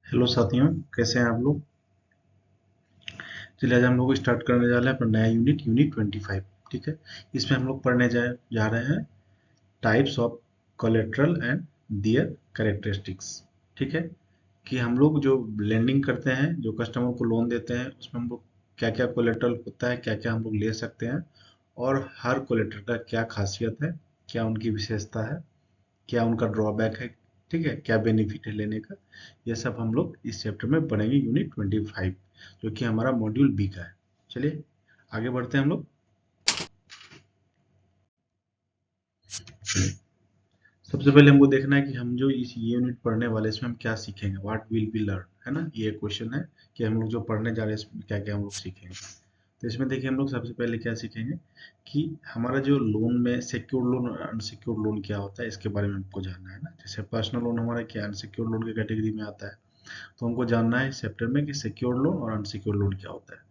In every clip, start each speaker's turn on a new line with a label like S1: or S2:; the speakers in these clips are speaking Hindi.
S1: हेलो साथियों, कैसे हैं आप लोग। चलिए आज हम लोग स्टार्ट करने जा रहे हैं अपना नया यूनिट 25। ठीक है। इसमें हम लोग पढ़ने जा रहे हैं types of collateral and their characteristics. ठीक है। कि हम लोग जो लेंडिंग करते हैं, जो कस्टमर को लोन देते हैं, उसमें हम लोग क्या क्या कोलेट्रल होता है, क्या क्या हम लोग ले सकते हैं, और हर कोलेट्रल का क्या खासियत है, क्या उनकी विशेषता है, क्या उनका ड्रॉबैक है, ठीक है, क्या बेनिफिट है लेने का। ये सब हम लोग इस चैप्टर में पढ़ेंगे यूनिट 25, जो कि हमारा मॉड्यूल बी का है। चलिए आगे बढ़ते हैं हम लोग। सबसे पहले हमको देखना है कि हम जो इस यूनिट पढ़ने वाले हैं, इसमें हम क्या सीखेंगे, व्हाट विल बी लर्न, है ना। ये क्वेश्चन है कि हम लोग जो पढ़ने जा रहे हैं इसमें क्या क्या हम लोग सीखेंगे। तो इसमें देखिए हम लोग सबसे पहले क्या सीखेंगे कि हमारा जो लोन में सिक्योर लोन और अनसिक्योर लोन क्या होता है, इसके बारे में हमको जानना है ना। जैसे पर्सनल लोन हमारा क्या अनसिक्योर लोन की कैटेगरी में आता है, तो हमको जानना है इस चैप्टर में कि सिक्योर लोन और अनसिक्योर लोन क्या होता है।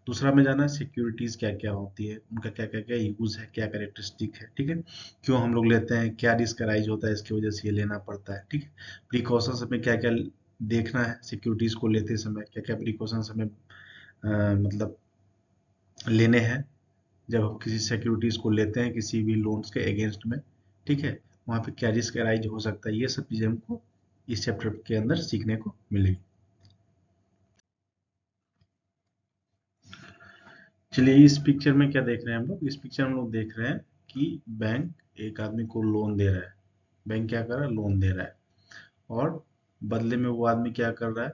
S1: दूसरा में जानना है सिक्योरिटीज क्या क्या होती है, उनका क्या क्या क्या यूज है, क्या कैरेक्टरिस्टिक है, ठीक है, क्यों हम लोग लेते हैं, क्या रिस्क अराइज होता है इसकी वजह से ये लेना पड़ता है, ठीक है। प्रिकॉशंस हमें क्या क्या देखना है सिक्योरिटीज को लेते समय, क्या क्या प्रिकॉशंस हमें मतलब लेने हैं जब हम किसी सिक्योरिटीज को लेते हैं किसी भी लोन्स के अगेंस्ट में, ठीक है। वहाँ पे क्या रिस्क अराइज हो सकता है, ये सब चीजें हमको इस चैप्टर के अंदर सीखने को मिलेगी। चलिए इस पिक्चर में क्या देख रहे हैं हम लोग, इस पिक्चर में हम लोग देख रहे हैं कि बैंक एक आदमी को लोन दे रहा है। बैंक क्या कर रहा है, लोन दे रहा है, और बदले में वो आदमी क्या कर रहा है,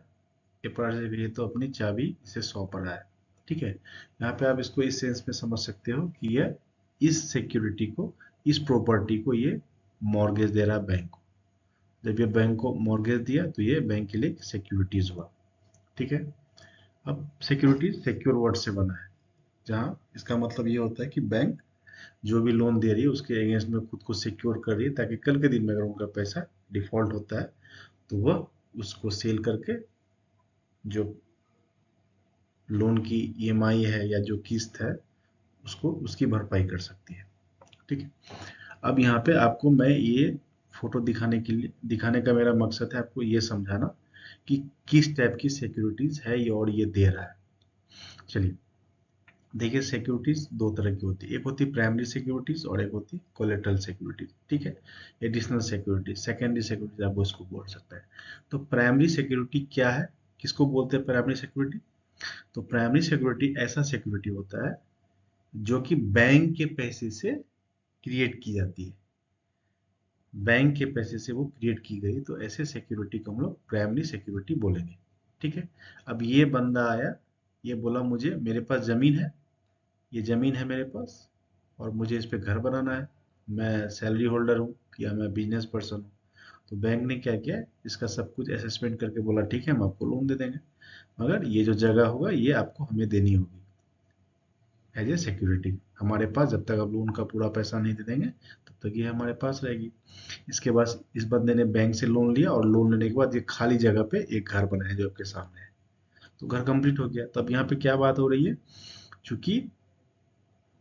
S1: पेपर से ये तो अपनी चाबी इसे सौंप रहा है, ठीक है। यहाँ पे आप इसको इस सेंस में समझ सकते हो कि यह इस सिक्योरिटी को, इस प्रॉपर्टी को ये मॉर्गेज दे रहा है बैंक को। जब ये बैंक को मॉर्गेज दिया तो ये बैंक के लिए सिक्योरिटीज हुआ, ठीक है। अब सिक्योरिटीज सिक्योर वर्ड से बना है, जहाँ इसका मतलब ये होता है कि बैंक जो भी लोन दे रही है उसके अगेंस्ट में खुद को सिक्योर कर रही है, ताकि कल के दिन में अगर उनका पैसा डिफॉल्ट होता है तो वह उसको सेल करके जो लोन की ईएमआई है या जो किस्त है उसको उसकी भरपाई कर सकती है, ठीक है। अब यहाँ पे आपको मैं ये फोटो दिखाने के लिए, दिखाने का मेरा मकसद है आपको ये समझाना कि किस टाइप की सिक्योरिटीज है ये और ये दे रहा है। चलिए देखिए, सिक्योरिटीज दो तरह की होती है, एक होती है प्राइमरी सिक्योरिटीज और एक होती है कोलेटरल सिक्योरिटीज, ठीक है। एडिशनल सिक्योरिटीज, सेकेंडरी सिक्योरिटीज आप उसको बोल सकते हैं। तो प्राइमरी सिक्योरिटी क्या है, किसको बोलते हैं प्राइमरी सिक्योरिटी। तो प्राइमरी सिक्योरिटी ऐसा सिक्योरिटी होता है जो कि बैंक के पैसे से क्रिएट की जाती है, बैंक के पैसे से वो क्रिएट की गई, तो ऐसे सिक्योरिटी को हम लोग प्राइमरी सिक्योरिटी बोलेंगे, ठीक है। अब ये बंदा आया, ये बोला मुझे मेरे पास जमीन है, ये ज़मीन है मेरे पास और मुझे इस पे घर बनाना है, मैं सैलरी होल्डर हूँ या मैं बिजनेस पर्सन हूँ। तो बैंक ने क्या किया, इसका सब कुछ असेसमेंट करके बोला ठीक है हम आपको लोन दे देंगे, मगर ये जो जगह होगा ये आपको हमें देनी होगी एज ए सिक्योरिटी। हमारे पास जब तक आप लोन का पूरा पैसा नहीं दे देंगे तब तक ये हमारे पास रहेगी। इसके बाद इस बंदे ने बैंक से लोन लिया और लोन लेने के बाद ये खाली जगह पे एक घर बनाया जो आपके सामने है। तो घर कंप्लीट हो गया। तब यहाँ पे क्या बात हो रही है, चूंकि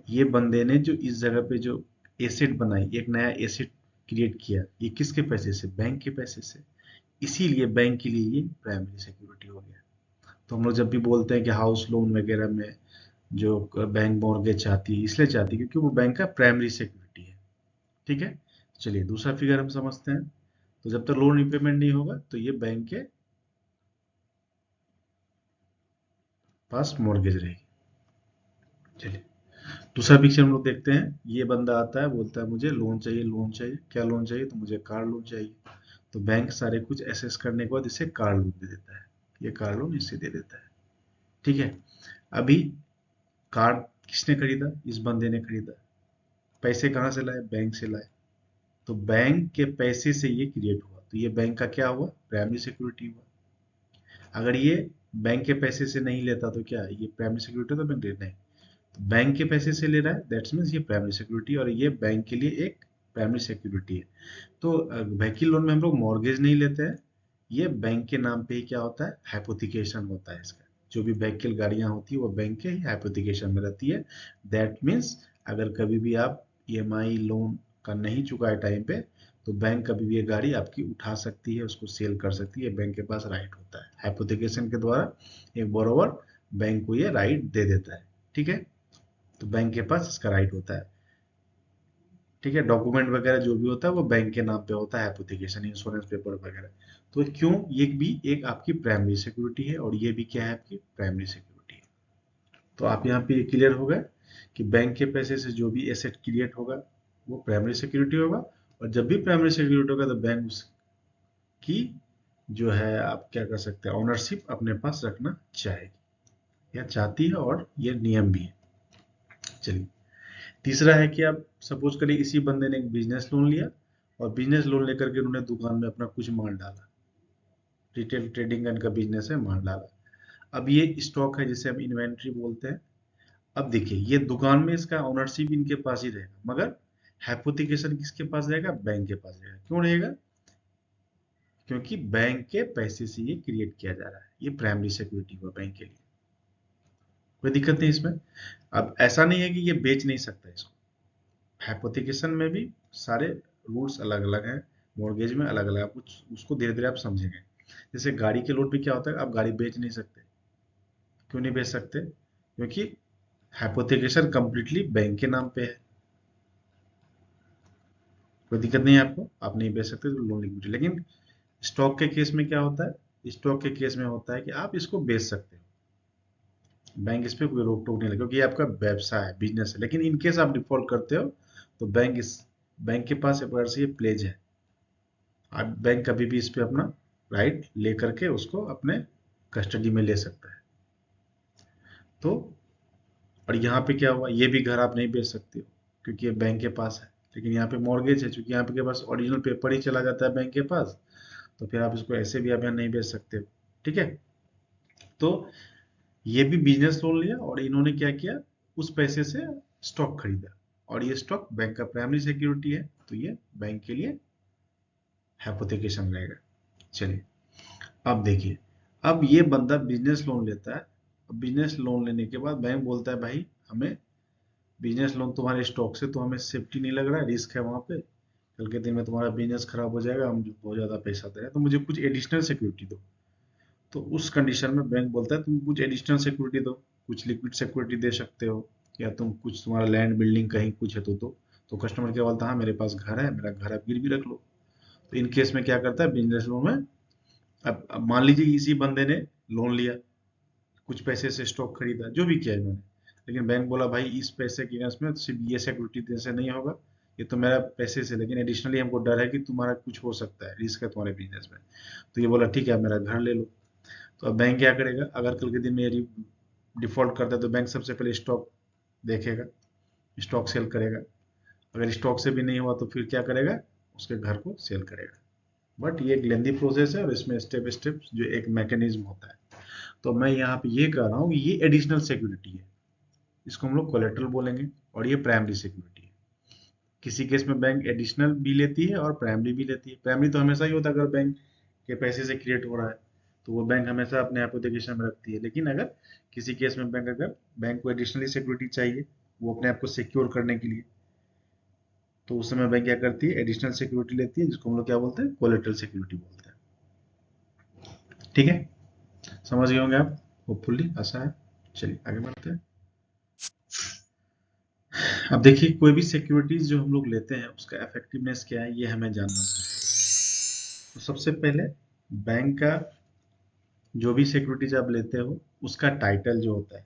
S1: ये बंदे ने जो इस जगह पे जो एसेट बनाई, एक नया एसेट क्रिएट किया, ये किसके पैसे से, बैंक के पैसे से, इसीलिए बैंक के लिए ये प्राइमरी सिक्योरिटी हो गया। तो हम लोग जब भी बोलते हैं कि हाउस लोन वगैरह में जो बैंक मॉर्गेज चाहती है, इसलिए चाहती है क्योंकि वो बैंक का प्राइमरी सिक्योरिटी है, ठीक है। चलिए दूसरा फिगर हम समझते हैं। तो जब तक लोन रिपेमेंट नहीं होगा तो ये बैंक के पास मॉर्गेज रहेगी। चलिए दूसरा पिक्चर हम लोग देखते हैं। ये बंदा आता है, बोलता है मुझे लोन चाहिए, लोन चाहिए, क्या लोन चाहिए, तो मुझे कार लोन चाहिए। तो बैंक सारे कुछ एसेस करने के बाद इसे कार लोन दे देता है, ये कार लोन इसे दे देता है, ठीक है। अभी कार किसने खरीदा, इस बंदे ने खरीदा। पैसे कहाँ से लाए, बैंक से लाए। तो बैंक के पैसे से ये क्रिएट हुआ, तो ये बैंक का क्या हुआ, प्राइमरी सिक्योरिटी हुआ। अगर ये बैंक के पैसे से नहीं लेता तो क्या ये प्राइमरी सिक्योरिटी, तो बैंक नहीं, बैंक के पैसे से ले रहा है, दैट्स मीन्स ये प्राइमरी सिक्योरिटी, और ये बैंक के लिए एक प्राइमरी सिक्योरिटी है। तो व्हीकल लोन में हम लोग मॉर्गेज नहीं लेते हैं, ये बैंक के नाम पे ही क्या होता है, हाइपोथिकेशन होता है इसका। जो भी व्हीकल गाड़ियां होती है वो बैंक के ही हाइपोथिकेशन में रहती है। दैट मीन्स अगर कभी भी आप ईएमआई लोन का नहीं चुकाए टाइम पे, तो बैंक कभी भी ये गाड़ी आपकी उठा सकती है, उसको सेल कर सकती है, बैंक के पास राइट होता है। हाइपोथिकेशन के द्वारा एक बोरोवर बैंक को ये राइट दे देता है, ठीक है। तो बैंक के पास इसका राइट होता है, ठीक है। डॉक्यूमेंट वगैरह जो भी होता है वो बैंक के नाम पे होता है, एप्लीकेशन, इंश्योरेंस पेपर वगैरह। तो क्यों, ये भी एक आपकी प्राइमरी सिक्योरिटी है और ये भी क्या है, आपकी प्राइमरी सिक्योरिटी है। तो आप यहाँ पे क्लियर हो गए कि बैंक के पैसे से जो भी एसेट क्रिएट होगा वो प्राइमरी सिक्योरिटी होगा, और जब भी प्राइमरी सिक्योरिटी होगा तो बैंक उसकी जो है आप क्या कर सकते हैं, ओनरशिप अपने पास रखना चाहेगी या चाहती है, और ये नियम भी है। चलिए, तीसरा है कि आप सपोज करिए इसी बंदे ने एक बिजनेस लोन लिया, और बिजनेस लोन लेकर के उन्होंने दुकान में अपना कुछ माल डाला, रिटेल ट्रेडिंग का इनका बिजनेस है, माल डाला। अब ये स्टॉक है जिसे हम इन्वेंट्री बोलते हैं। अब देखिए ये दुकान में इसका ओनरशिप इनके पास ही रहेगा, मगर हाइपोथिकेशन किसके पास रहेगा, बैंक के पास रहेगा। क्यों रहेगा, क्योंकि बैंक के पैसे से ये क्रिएट किया जा रहा है, ये प्राइमरी सिक्योरिटी हुआ बैंक के लिए, कोई दिक्कत नहीं इसमें। अब ऐसा नहीं है कि ये बेच नहीं सकता इसको, हाइपोथिकेशन में भी सारे रूल्स अलग अलग हैं, मॉर्गेज में अलग अलग, कुछ उसको धीरे धीरे आप समझेंगे। जैसे गाड़ी के लोन पे क्या होता है, आप गाड़ी बेच नहीं सकते। क्यों नहीं बेच सकते, क्योंकि हाइपोथिकेशन कंप्लीटली बैंक के नाम पे है, कोई दिक्कत नहीं है आपको, आप नहीं बेच सकते तो लोन लिक्विडिटी। लेकिन स्टॉक के केस में क्या होता है, स्टॉक के केस में होता है कि आप इसको बेच सकते हो, बैंक इस पे कोई रोक टोक नहीं लगे, क्योंकि ये आपका व्यवसाय है, बिजनेस है। लेकिन इन केस आप डिफॉल्ट करते हो तो बैंक के पास एक प्रकार से ये प्लेज है, आप बैंक कभी भी इस पे अपना राइट लेकर के उसको अपने कस्टडी में ले सकता है। तो और यहाँ पे क्या हुआ, ये भी घर आप नहीं बेच सकते हो क्योंकि ये बैंक के पास है। लेकिन यहाँ पे मॉर्गेज है, चूंकि यहाँ पे के पास ओरिजिनल पेपर ही चला जाता है बैंक के पास, तो फिर आप इसको ऐसे भी आप यहाँ नहीं बेच सकते हो, ठीक है। तो ये भी बिजनेस लोन लिया और इन्होंने क्या किया, उस पैसे से स्टॉक खरीदा, और ये स्टॉक बैंक का प्राइमरी सिक्योरिटी है, तो ये बैंक के लिए हाइपोथिकेशन रहेगा। चलिए, अब देखिए, अब ये बंदा बिजनेस लोन लेता है। अब बिजनेस लोन लेने के बाद बैंक बोलता है भाई हमें बिजनेस लोन, तुम्हारे स्टॉक से तो हमें सेफ्टी नहीं लग रहा है, रिस्क है वहां पे, कल के दिन में तुम्हारा बिजनेस खराब हो जाएगा, हम बहुत ज्यादा पैसा दे रहे हैं, तो मुझे कुछ एडिशनल सिक्योरिटी दो। तो उस कंडीशन में बैंक बोलता है तुम कुछ एडिशनल सिक्योरिटी दो, कुछ लिक्विड सिक्योरिटी दे सकते हो, या तुम कुछ तुम्हारा लैंड बिल्डिंग कहीं कुछ है तो कस्टमर क्या बोलता है, हाँ मेरे पास घर है, मेरा घर आप गिरवी रख लो। तो इन केस में क्या करता है बिजनेस लोन में, अब मान लीजिए इसी बंदे ने लोन लिया, कुछ पैसे से स्टॉक खरीदा, जो भी किया इन्होंने, लेकिन बैंक बोला भाई इस पैसे के अगेंस्ट में सिर्फ ये सिक्योरिटी देने से नहीं होगा, ये तो मेरा पैसे से, लेकिन एडिशनली हमको डर है कि तुम्हारा कुछ हो सकता है, रिस्क है तुम्हारे बिजनेस में। तो ये बोला ठीक है, मेरा घर ले लो। तो अब बैंक क्या करेगा, अगर कल के दिन में ये डिफॉल्ट करता है तो बैंक सबसे पहले स्टॉक देखेगा, स्टॉक सेल करेगा। अगर स्टॉक से भी नहीं हुआ तो फिर क्या करेगा, उसके घर को सेल करेगा। बट ये एक लेंदी प्रोसेस है और इसमें स्टेप स्टेप जो एक मैकेनिज्म होता है। तो मैं यहाँ पे ये कह रहा हूँ कि ये एडिशनल सिक्योरिटी है, इसको हम लोग कोलेट्रल बोलेंगे, और ये प्राइमरी सिक्योरिटी है। किसी केस में बैंक एडिशनल भी लेती है और प्राइमरी भी लेती है। प्राइमरी तो हमेशा ही होता है, अगर बैंक के पैसे से क्रिएट हो रहा है तो वो बैंक हमेशा अपने एप्लीकेशन में रखती है। लेकिन अगर किसी केस में बैंक को एडिशनली सिक्योरिटी चाहिए, वो अपने आप को सिक्योर करने के लिए, तो उस समय बैंक क्या करती है, एडिशनल सिक्योरिटी लेती है, जिसको हम लोग क्या बोलते हैं, कोलेट्रल सिक्योरिटी बोलते हैं, ठीक है। समझ गए होंगे आप, होपफुली आशा है। चलिए आगे बढ़ते हैं। अब देखिए, कोई भी सिक्योरिटीज जो हम लोग लेते हैं उसका इफेक्टिवनेस क्या है, ये हमें जानना होगा। तो सबसे पहले बैंक का जो भी सिक्योरिटीज आप लेते हो उसका टाइटल जो होता है,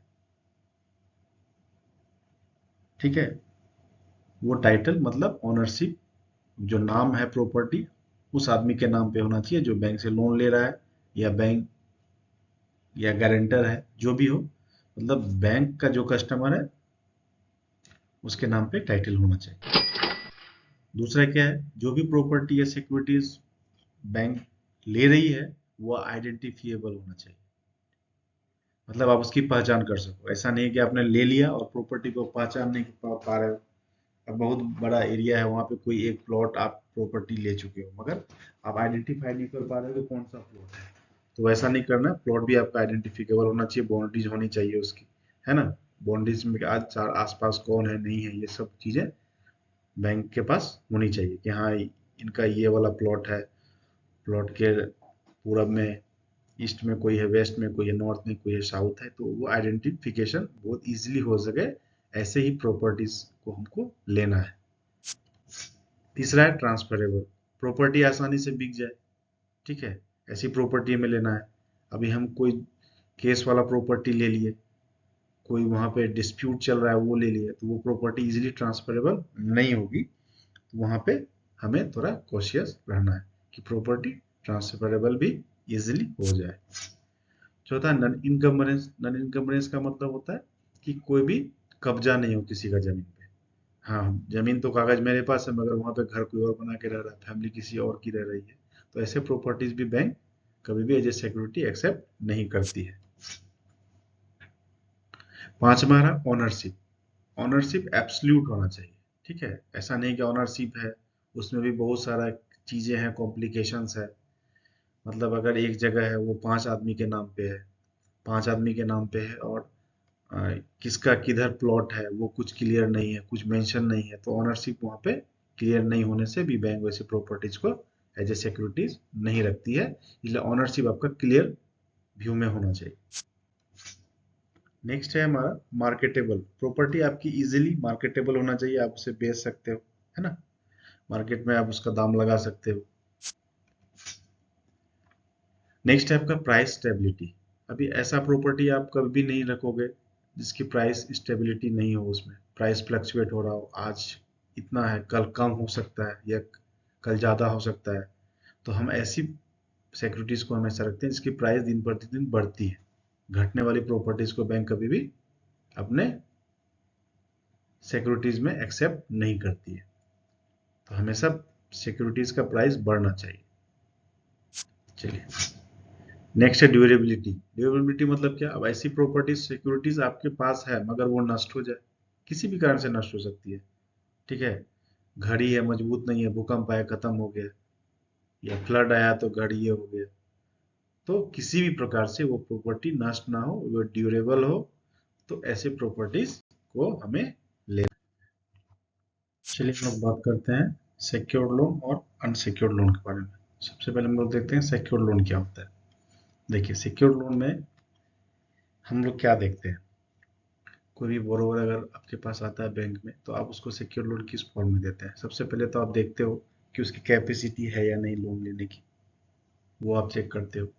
S1: ठीक है, वो टाइटल मतलब ओनरशिप, जो नाम है प्रॉपर्टी उस आदमी के नाम पे होना चाहिए जो बैंक से लोन ले रहा है, या बैंक या गारंटर है, जो भी हो, मतलब बैंक का जो कस्टमर है उसके नाम पे टाइटल होना चाहिए। दूसरा क्या है, जो भी प्रॉपर्टी या सिक्योरिटीज बैंक ले रही है वो आइडेंटिफिएबल होना चाहिए, मतलब आप उसकी पहचान कर सको। ऐसा नहीं है कि आपने ले लिया और प्रॉपर्टी को पहचान नहीं पा रहे हो। अब बहुत बड़ा एरिया है, वहां पे कोई एक प्लॉट आप प्रॉपर्टी ले चुके हो, मगर आप आइडेंटिफाई नहीं कर पा रहे हो कि कौन सा प्लॉट है। तो ऐसा नहीं करना, प्लॉट भी आपका आइडेंटिफिकेबल होना चाहिए, बाउंड्रीज होनी चाहिए उसकी, है ना। बाउंड्रीज में आज आसपास कौन है नहीं है, ये सब चीजें बैंक के पास होनी चाहिए कि हाँ इनका ये वाला प्लॉट है, प्लॉट के पूरब में, ईस्ट में कोई है, वेस्ट में कोई है, नॉर्थ में कोई है, साउथ है, तो वो आइडेंटिफिकेशन बहुत इजीली हो सके, ऐसे ही प्रॉपर्टीज को हमको लेना है। तीसरा है ट्रांसफरेबल, प्रॉपर्टी आसानी से बिक जाए, ठीक है, ऐसी प्रॉपर्टी हमें लेना है। अभी हम कोई केस वाला प्रॉपर्टी ले लिए, कोई वहां पे डिस्प्यूट चल रहा है वो ले लिए, तो वो प्रॉपर्टी इजीली ट्रांसफरेबल नहीं होगी, तो वहां पे हमें थोड़ा कॉशियस रहना है कि प्रॉपर्टी ट्रांसफरेबल भी इजीली हो जाए। चौथा नॉन इनकम्बरेंस, नॉन इनकम्बरेंस का मतलब होता है कि कोई भी कब्जा नहीं हो किसी का जमीन पे। हाँ, जमीन तो कागज मेरे पास है, मगर वहां पे घर कोई और बना के रह रहा है, फैमिली किसी और की रह रही है, तो ऐसे प्रॉपर्टीज भी बैंक कभी भी एज ए सिक्योरिटी एक्सेप्ट नहीं करती है। पांचवा रहा ओनरशिप, ओनरशिप एब्सोल्यूट होना चाहिए, ठीक है, ऐसा नहीं कि ओनरशिप है उसमें भी बहुत सारा चीजें हैं, कॉम्प्लिकेशंस है। मतलब अगर एक जगह है वो 5 आदमी के नाम पे है, 5 आदमी के नाम पे है, और किसका किधर प्लॉट है वो कुछ क्लियर नहीं है, कुछ मेंशन नहीं है, तो ओनरशिप वहाँ पे क्लियर नहीं होने से भी बैंक वैसे प्रॉपर्टीज को एज ए सिक्योरिटीज नहीं रखती है, इसलिए ओनरशिप आपका क्लियर व्यू में होना चाहिए। नेक्स्ट है हमारा मार्केटेबल, प्रॉपर्टी आपकी इजीली मार्केटेबल होना चाहिए, आप उसे बेच सकते हो, है ना, मार्केट में आप उसका दाम लगा सकते हो। नेक्स्ट है आपका प्राइस स्टेबिलिटी, अभी ऐसा प्रॉपर्टी आप कभी भी नहीं रखोगे जिसकी प्राइस स्टेबिलिटी नहीं हो, उसमें प्राइस फ्लक्चुएट हो रहा हो, आज इतना है कल कम हो सकता है या कल ज़्यादा हो सकता है, तो हम ऐसी सिक्योरिटीज को हमेशा रखते हैं जिसकी प्राइस दिन प्रतिदिन बढ़ती है। घटने वाली प्रॉपर्टीज को बैंक कभी भी अपने सिक्योरिटीज में एक्सेप्ट नहीं करती है, तो हमेशा सिक्योरिटीज का प्राइस बढ़ना चाहिए। चलिए, नेक्स्ट है ड्यूरेबिलिटी, ड्यूरेबिलिटी मतलब क्या, अब ऐसी प्रॉपर्टीज सिक्योरिटीज आपके पास है मगर वो नष्ट हो जाए, किसी भी कारण से नष्ट हो सकती है, ठीक है, घड़ी है मजबूत नहीं है, भूकंप आया खत्म हो गया, या फ्लड आया तो घड़ी ये हो गया, तो किसी भी प्रकार से वो प्रॉपर्टी नष्ट ना हो, वो ड्यूरेबल हो, तो ऐसे प्रॉपर्टीज को हमें लेना। चलिए हम लोग बात करते हैं सिक्योर्ड लोन और अनसिक्योर्ड लोन के बारे में। सबसे पहले हम लोग देखते हैं सिक्योर्ड लोन क्या होता है। देखिए सिक्योर्ड लोन में हम लोग क्या देखते हैं, कोई भी बोरोवर अगर आपके पास आता है बैंक में, तो आप उसको सिक्योर लोन किस फॉर्म में देते हैं, सबसे पहले तो आप देखते हो कि उसकी कैपेसिटी है या नहीं लोन लेने की, वो आप चेक करते हो।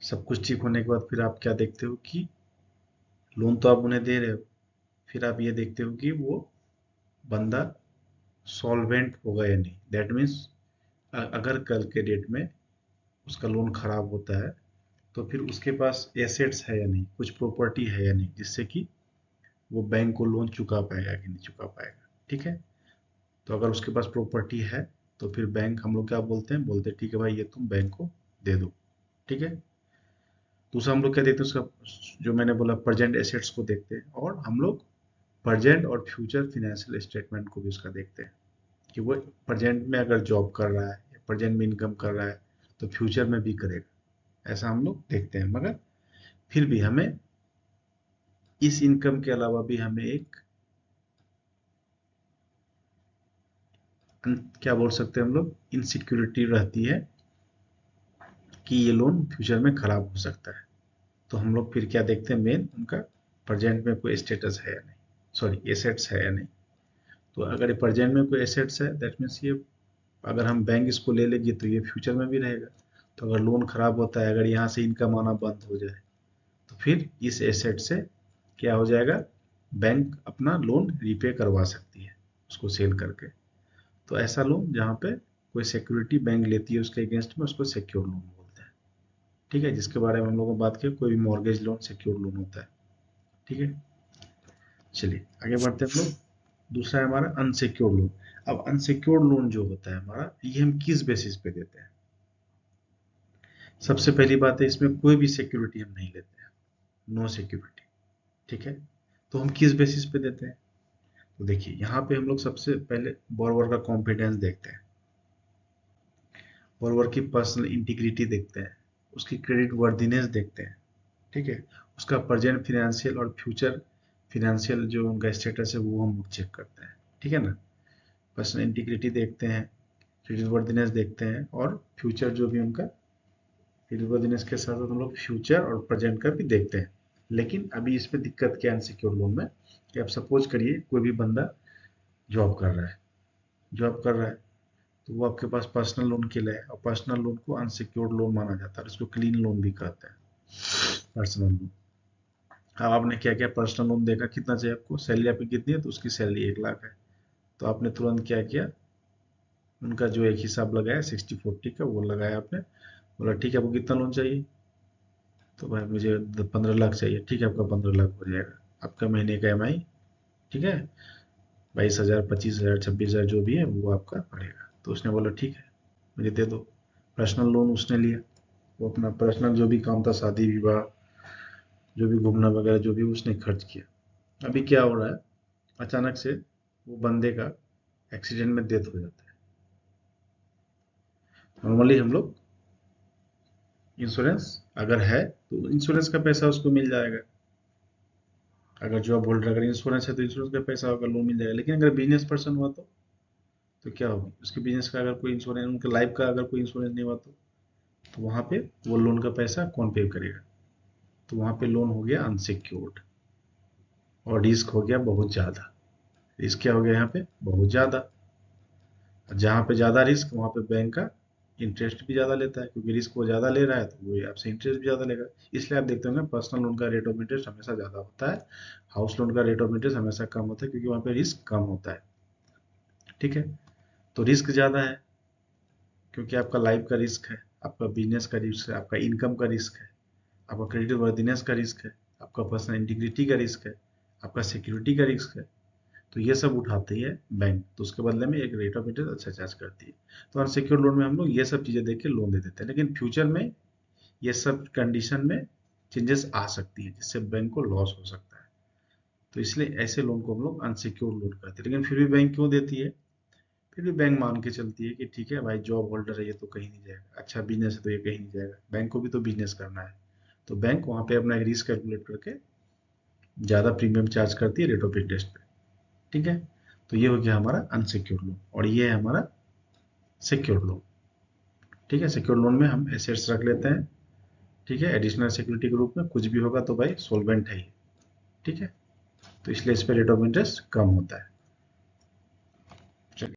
S1: सब कुछ ठीक होने के बाद फिर आप क्या देखते हो कि लोन तो आप उन्हें दे रहे हो, फिर आप ये देखते हो कि वो बंदा सॉल्वेंट होगा या नहीं, दैट मीन्स अगर कल के डेट में उसका लोन खराब होता है तो फिर उसके पास एसेट्स है या नहीं, कुछ प्रॉपर्टी है या नहीं, जिससे कि वो बैंक को लोन चुका पाएगा कि नहीं चुका पाएगा, ठीक है। तो अगर उसके पास प्रॉपर्टी है तो फिर बैंक, हम लोग क्या बोलते हैं, बोलते हैं ठीक है भाई ये तुम बैंक को दे दो, ठीक है। दूसरा हम लोग क्या देखते हैं, उसका जो मैंने बोला प्रेजेंट एसेट्स को देखते हैं, और हम लोग प्रेजेंट और फ्यूचर फिनेंशियल स्टेटमेंट को भी उसका देखते हैं कि वो प्रेजेंट में अगर जॉब कर रहा है, प्रेजेंट में इनकम कर रहा है, तो फ्यूचर में भी करेगा, ऐसा हम लोग देखते हैं। मगर फिर भी हमें इस इनकम के अलावा भी हमें एक क्या बोल सकते हैं हम लोग, इनसिक्योरिटी रहती है कि ये लोन फ्यूचर में खराब हो सकता है, तो हम लोग फिर क्या देखते हैं, मेन उनका प्रेजेंट में कोई स्टेटस है या नहीं, सॉरी एसेट्स है या नहीं। तो अगर प्रेजेंट में कोई एसेट्स है दैट मीन्स ये, अगर हम बैंक इसको ले लेंगे तो ये फ्यूचर में भी रहेगा। तो अगर लोन खराब होता है, अगर यहाँ से इनकम आना बंद हो जाए, तो फिर इस एसेट से क्या हो जाएगा, बैंक अपना लोन रीपे करवा सकती है उसको सेल करके। तो ऐसा लोन जहाँ पे कोई सिक्योरिटी बैंक लेती है उसके अगेंस्ट में, उसको सिक्योर लोन बोलते हैं, ठीक है, जिसके बारे में हम लोगों ने बात की, कोई भी मॉर्गेज लोन सिक्योर लोन होता है, ठीक है। चलिए आगे बढ़ते हैं हम लोग। दूसरा है हमारा अनसिक्योर्ड लोन। अब अनसिक्योर्ड लोन जो होता है हमारा, ये हम किस बेसिस पे देते हैं, सबसे पहली बात है इसमें कोई भी सिक्योरिटी हम नहीं लेते हैं, नो सिक्योरिटी, ठीक है। तो हम किस बेसिस पे देते हैं, तो देखिए यहाँ पे हम लोग सबसे पहले बोरोवर का कॉन्फिडेंस देखते हैं, बोरोवर की पर्सनल इंटीग्रिटी देखते हैं, उसकी क्रेडिट वर्दीनेस देखते हैं, ठीक है, उसका प्रेजेंट फिनेंशियल और फ्यूचर फिनेंशियल जो उनका स्टेटस है वो हम लोग चेक करते हैं, ठीक है ना। पर्सनल इंटीग्रिटी देखते हैं, क्रेडिट देखते हैं और फ्यूचर जो भी उनका क्रेडिट के साथ साथ हम लोग फ्यूचर और प्रेजेंट का भी देखते हैं। लेकिन अभी इसमें दिक्कत क्या है अनसिक्योर्ड लोन में, कि आप सपोज करिए कोई भी बंदा जॉब कर रहा है, जॉब कर रहा है तो वो आपके पास पर्सनल लोन के लिए है, और पर्सनल लोन को अनसिक्योर्ड लोन माना जाता है, इसको क्लीन लोन भी कहते हैं, पर्सनल लोन। अब आपने क्या किया, पर्सनल लोन देखा कितना चाहिए आपको, सैलरी आपकी कितनी है, तो उसकी सैलरी 1 लाख है, तो आपने तुरंत क्या किया, उनका जो एक हिसाब लगाया 60-40 का, वो लगाया आपने, बोला ठीक है आपको कितना लोन चाहिए, तो भाई मुझे 15 लाख चाहिए, ठीक है आपका 15 लाख हो जाएगा, आपका महीने का EMI, ठीक है, 22,000, 25,000, 26,000 जो भी है वो आपका पड़ेगा। तो उसने बोला ठीक है मुझे दे दो, पर्सनल लोन उसने लिया, वो अपना पर्सनल जो भी काम था, शादी विवाह, जो भी घूमना वगैरह जो भी उसने खर्च किया। अभी क्या हो रहा है, अचानक से वो बंदे का एक्सीडेंट में डेथ हो जाता है। नॉर्मली हम लोग इंश्योरेंस अगर है तो इंश्योरेंस का पैसा उसको मिल जाएगा, अगर जॉब होल्डर अगर इंश्योरेंस है तो इंश्योरेंस का पैसा होगा, लोन मिल जाएगा। लेकिन अगर बिजनेस पर्सन हुआ तो क्या होगा, उसके बिजनेस का अगर कोई इंश्योरेंस, उनके लाइफ का अगर कोई इंश्योरेंस नहीं हुआ तो वहां पे वो लोन का पैसा कौन पे करेगा, तो वहां पे लोन हो गया अनसिक्योर्ड, और रिस्क हो गया बहुत ज्यादा। रिस्क क्या हो गया यहाँ पे, बहुत ज्यादा। जहाँ पे ज्यादा रिस्क वहां पे बैंक का इंटरेस्ट भी ज्यादा लेता है, क्योंकि रिस्क वो ज्यादा ले रहा है तो वो आपसे इंटरेस्ट भी ज्यादा लेगा। इसलिए आप देखते होंगे पर्सनल लोन का रेट ऑफ इंटरेस्ट हमेशा ज्यादा होता है, हाउस लोन का रेट ऑफ इंटरेस्ट हमेशा कम होता है, क्योंकि वहां पे रिस्क कम होता है। ठीक है, तो रिस्क ज्यादा है, क्योंकि आपका लाइफ का रिस्क है, आपका बिजनेस का रिस्क है, आपका इनकम का रिस्क है, आपका क्रेडिट वर्दिनेस का रिस्क है, आपका पर्सनल इंटीग्रिटी का रिस्क है, आपका सिक्योरिटी का रिस्क है। तो ये सब उठाती है बैंक, तो उसके बदले में एक रेट ऑफ इंटरेस्ट अच्छा चार्ज करती है। तो अनसिक्योर्ड लोन में हम लोग ये सब चीजें देख के लोन दे देते हैं, लेकिन फ्यूचर में ये सब कंडीशन में चेंजेस आ सकती है, जिससे बैंक को लॉस हो सकता है। तो इसलिए ऐसे लोन को हम लोग अनसिक्योर्ड लोन कहते हैं। लेकिन फिर भी बैंक क्यों देती है, फिर भी बैंक मान के चलती है कि ठीक है भाई जॉब होल्डर है ये तो कहीं नहीं जाएगा, अच्छा बिजनेस है तो ये कहीं नहीं जाएगा, बैंक को भी तो बिजनेस करना है। तो बैंक वहां पे अपना एक रिस्क कैलकुलेट करके ज्यादा प्रीमियम चार्ज करती है रेट ऑफ इंटरेस्ट पे। ठीक है, तो ये हो गया हमारा अनसिक्योर्ड लोन, और ये है हमारा सिक्योर्ड लोन। ठीक है, सिक्योर्ड लोन में हम एसेट्स रख लेते हैं, ठीक है, एडिशनल सिक्योरिटी के रूप में, कुछ भी होगा तो भाई सोलवेंट है ये। ठीक है, तो इसलिए इस पर रेट ऑफ इंटरेस्ट कम होता है। चलिए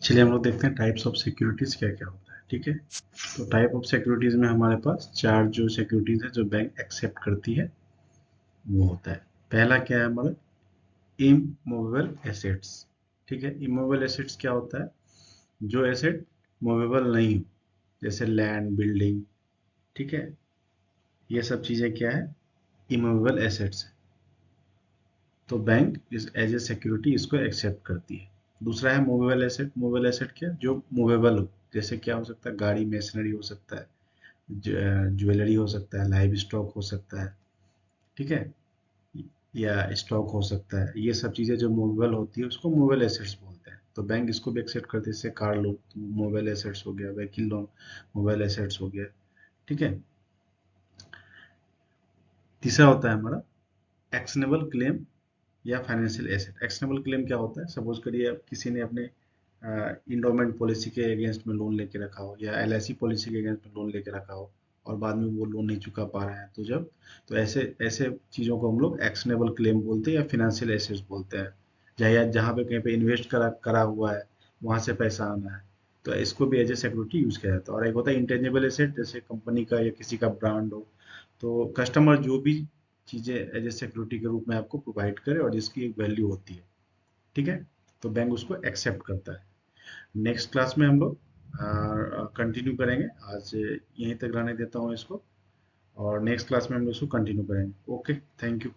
S1: चलिए हम लोग देखते हैं टाइप्स ऑफ सिक्योरिटीज क्या क्या होता है। ठीक है, तो टाइप ऑफ सिक्योरिटीज में हमारे पास 4 जो सिक्योरिटीज है जो बैंक एक्सेप्ट करती है वो होता है। पहला क्या है हमारा, इमूवेबल एसेट्स। ठीक है, इमूवेबल एसेट्स क्या होता है, जो एसेट मूवेबल नहीं हो, जैसे लैंड, बिल्डिंग। ठीक है, ये सब चीजें क्या है, इमूवेबल एसेट्स है, तो बैंक इस एज ए सिक्योरिटी इसको एक्सेप्ट करती है। दूसरा है मूवेबल एसेट। मूवेबल एसेट क्या, जो मूवेबल हो, जैसे क्या हो सकता है, गाड़ी, मशीनरी हो सकता है, ज्वेलरी हो सकता है, लाइव स्टॉक हो सकता है। ठीक है, या स्टॉक हो सकता है, ये सब चीजें जो मूवेबल होती है उसको मूवेबल एसेट्स बोलते हैं। तो बैंक इसको भी एक्सेप्ट करते हैं, जैसे कार लोन मोबाइल एसेट्स हो गया, व्हीकल लोन मोबाइल एसेट्स हो गया। ठीक है, तीसरा होता है हमारा एक्शनेबल क्लेम या फाइनेंशियल एसेट। एक्शनेबल क्लेम क्या होता है, सपोज करिए आप किसी ने अपने इंडोमेंट पॉलिसी के अगेंस्ट में लोन लेके रखा हो, या LIC पॉलिसी के अगेंस्ट में लोन लेके रखा हो, और बाद में वो लोन नहीं चुका पा रहे हैं, तो जब, तो ऐसे ऐसे चीज़ों को हम लोग एक्शनेबल क्लेम बोलते हैं या फिनेंशियल एसेट्स बोलते हैं। जहाँ जहाँ पे कहीं पे इन्वेस्ट करा करा हुआ है वहाँ से पैसा आना है, तो इसको भी एज ए सिक्योरिटी यूज किया जाता है। और एक होता है इंटेंजिबल एसेट, जैसे कंपनी का या किसी का ब्रांड हो, तो कस्टमर जो भी चीज़ें एज ए सिक्योरिटी के रूप में आपको प्रोवाइड करे और जिसकी एक वैल्यू होती है। ठीक है, तो बैंक उसको एक्सेप्ट करता है। नेक्स्ट क्लास में हम लोग कंटिन्यू करेंगे, आज यहीं तक रहने देता हूँ इसको, और नेक्स्ट क्लास में हम लोग इसको कंटिन्यू करेंगे। Okay, thank you.